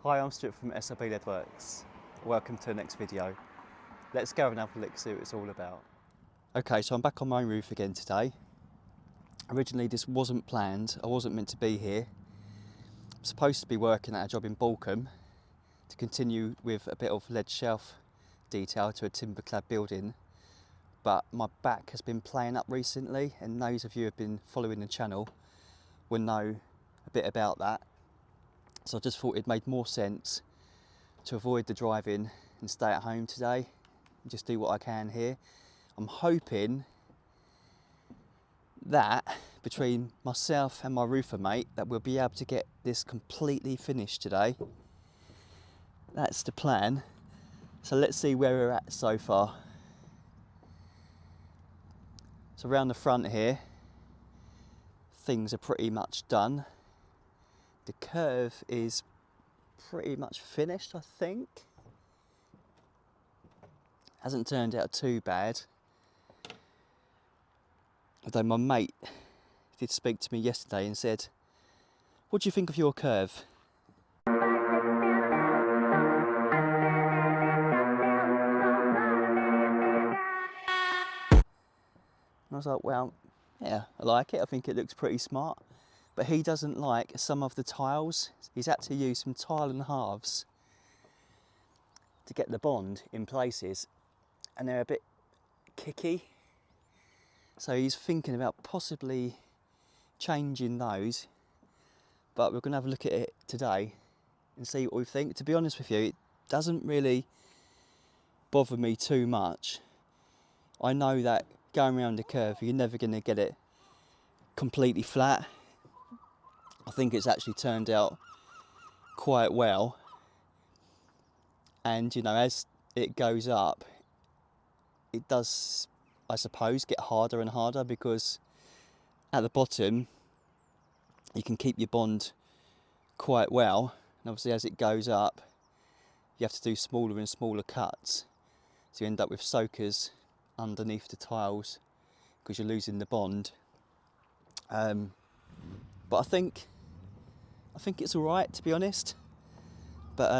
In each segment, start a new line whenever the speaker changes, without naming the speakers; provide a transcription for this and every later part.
Hi, I'm Stuart from SRB Leadworks. Welcome to the next video. Let's go and have a look, see what it's all about. Okay, so I'm back on my own roof again today. Originally this wasn't planned, I wasn't meant to be here. I'm supposed to be working at a job in Balcombe to continue with a bit of lead shelf detail to a timber clad building, but my back has been playing up recently, and those of you who have been following the channel will know a bit about that. So I just thought it made more sense to avoid the driving and stay at home today and just do what I can here. I'm hoping that between myself and my roofer mate that we'll be able to get this completely finished today. That's the plan. So let's see where we're at so far. So around the front here, things are pretty much done. The curve is pretty much finished, I think. Hasn't turned out too bad. Although my mate did speak to me yesterday and said, "What do you think of your curve?" And I was like, well, yeah, I like it. I think it looks pretty smart. But he doesn't like some of the tiles. He's had to use some tile and halves to get the bond in places, and they're a bit kicky. So he's thinking about possibly changing those, but we're going to have a look at it today and see what we think. To be honest with you, it doesn't really bother me too much. I know that going around the curve, you're never going to get it completely flat. I think it's actually turned out quite well, and you know, as it goes up, it does, I suppose, get harder and harder, because at the bottom you can keep your bond quite well, and obviously as it goes up you have to do smaller and smaller cuts, so you end up with soakers underneath the tiles because you're losing the bond. But I think it's all right, to be honest. But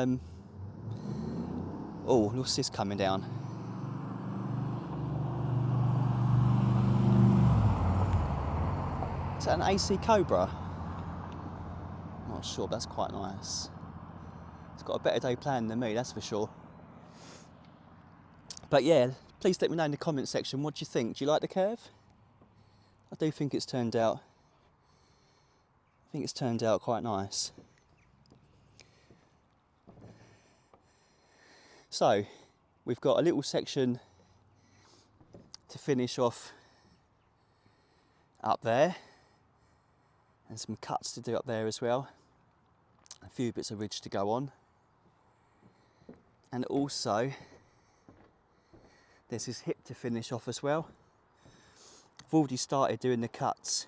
oh, what's this coming down? Is that an AC Cobra? I'm not sure, but that's quite nice. It's got a better day planned than me, that's for sure. But yeah, please let me know in the comment section, what do you think? Do you like the curve? I do think it's turned out, quite nice. So we've got a little section to finish off up there, and some cuts to do up there as well. A few bits of ridge to go on, and also there's this hip to finish off as well. I've already started doing the cuts,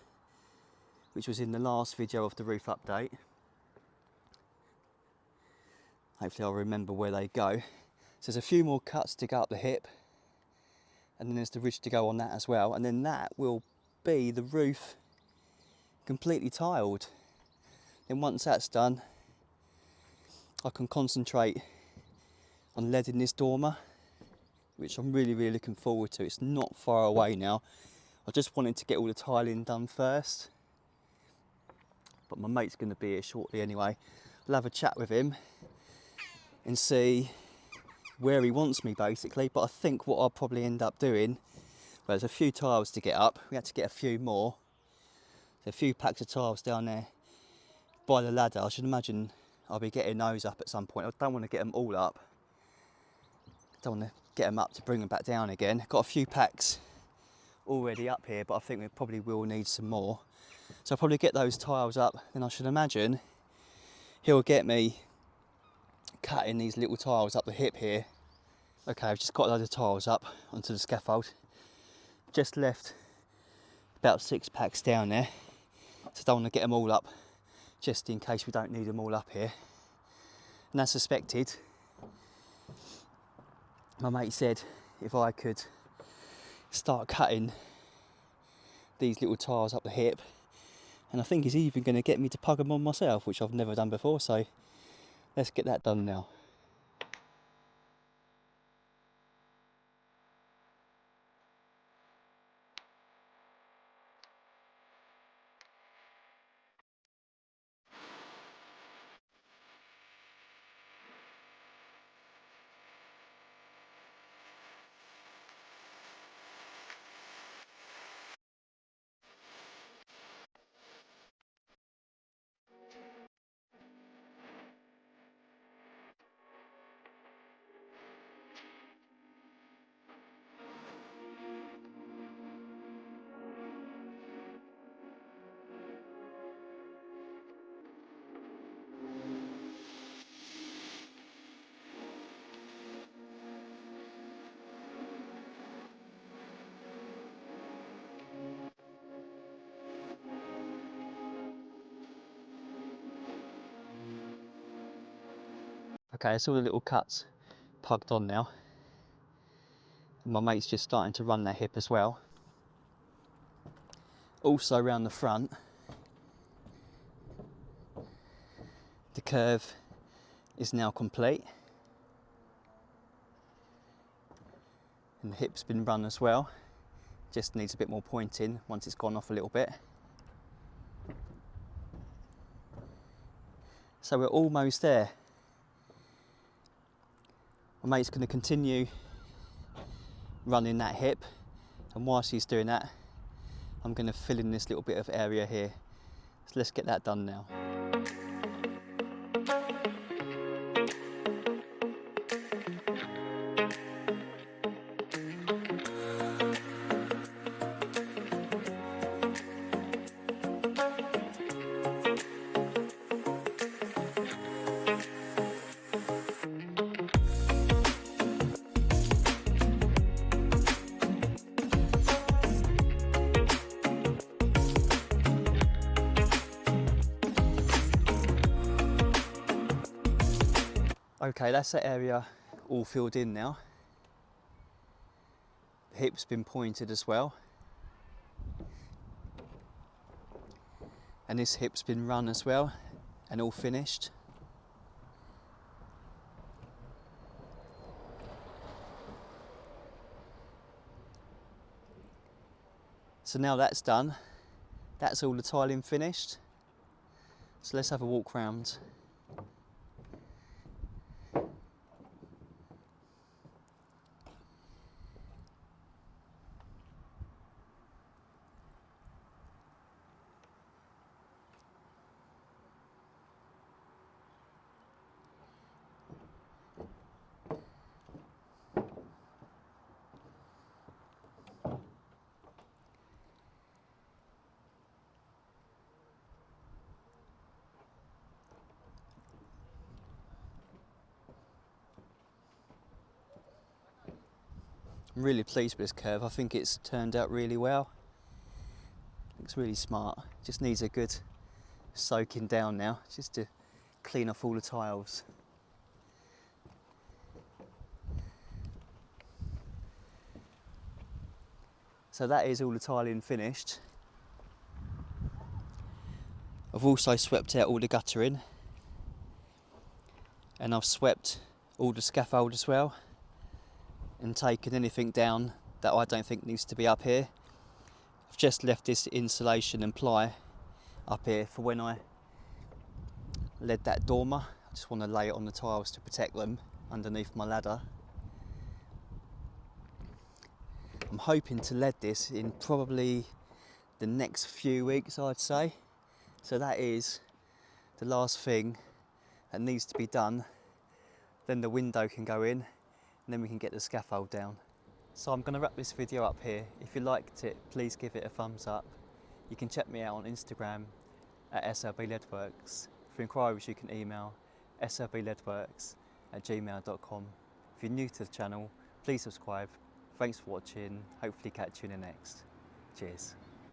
which was in the last video of the roof update. Hopefully I'll remember where they go. So there's a few more cuts to go up the hip, and then there's the ridge to go on that as well, and then that will be the roof completely tiled. Then once that's done, I can concentrate on leading this dormer, which I'm really looking forward to. It's not far away now. I just wanted to get all the tiling done first, but my mate's going to be here shortly anyway. I'll have a chat with him and see where he wants me, basically. But I think what I'll probably end up doing, well, there's a few tiles to get up. We had to get a few more. There's a few packs of tiles down there by the ladder. I should imagine I'll be getting those up at some point. I don't want to get them all up. I don't want to get them up to bring them back down again. Got a few packs already up here, but I think we probably will need some more. So I'll probably get those tiles up, then I should imagine he'll get me cutting these little tiles up the hip here. Okay, I've just got a load of tiles up onto the scaffold. Just left about 6 packs down there, so I don't want to get them all up just in case we don't need them all up here. And as suspected, my mate said if I could start cutting these little tiles up the hip, and I think he's even going to get me to pug them on myself, which I've never done before, so let's get that done now. Okay, so all the little cuts plugged on now. My mate's just starting to run that hip as well. Also around the front, the curve is now complete. And the hip's been run as well. Just needs a bit more pointing once it's gone off a little bit. So we're almost there. My mate's going to continue running that hip, and whilst he's doing that, I'm going to fill in this little bit of area here. So let's get that done now. Okay, that's that area all filled in now. The hip's been pointed as well. And this hip's been run as well and all finished. So now that's done, that's all the tiling finished. So let's have a walk round. I'm really pleased with this curve. I think it's turned out really well. Looks really smart. Just needs a good soaking down now, just to clean off all the tiles. So that is all the tiling finished. I've also swept out all the guttering, and I've swept all the scaffold as well, and taken anything down that I don't think needs to be up here. I've just left this insulation and ply up here for when I lead that dormer. I just want to lay it on the tiles to protect them underneath my ladder. I'm hoping to lead this in probably the next few weeks, I'd say. So that is the last thing that needs to be done. Then the window can go in, and then we can get the scaffold down. So I'm going to wrap this video up here. If you liked it, please give it a thumbs up. You can check me out on Instagram at slbleadworks. For inquiries you can email slbleadworks@gmail.com. If you're new to the channel, please subscribe. Thanks for watching. Hopefully catch you in the next. Cheers.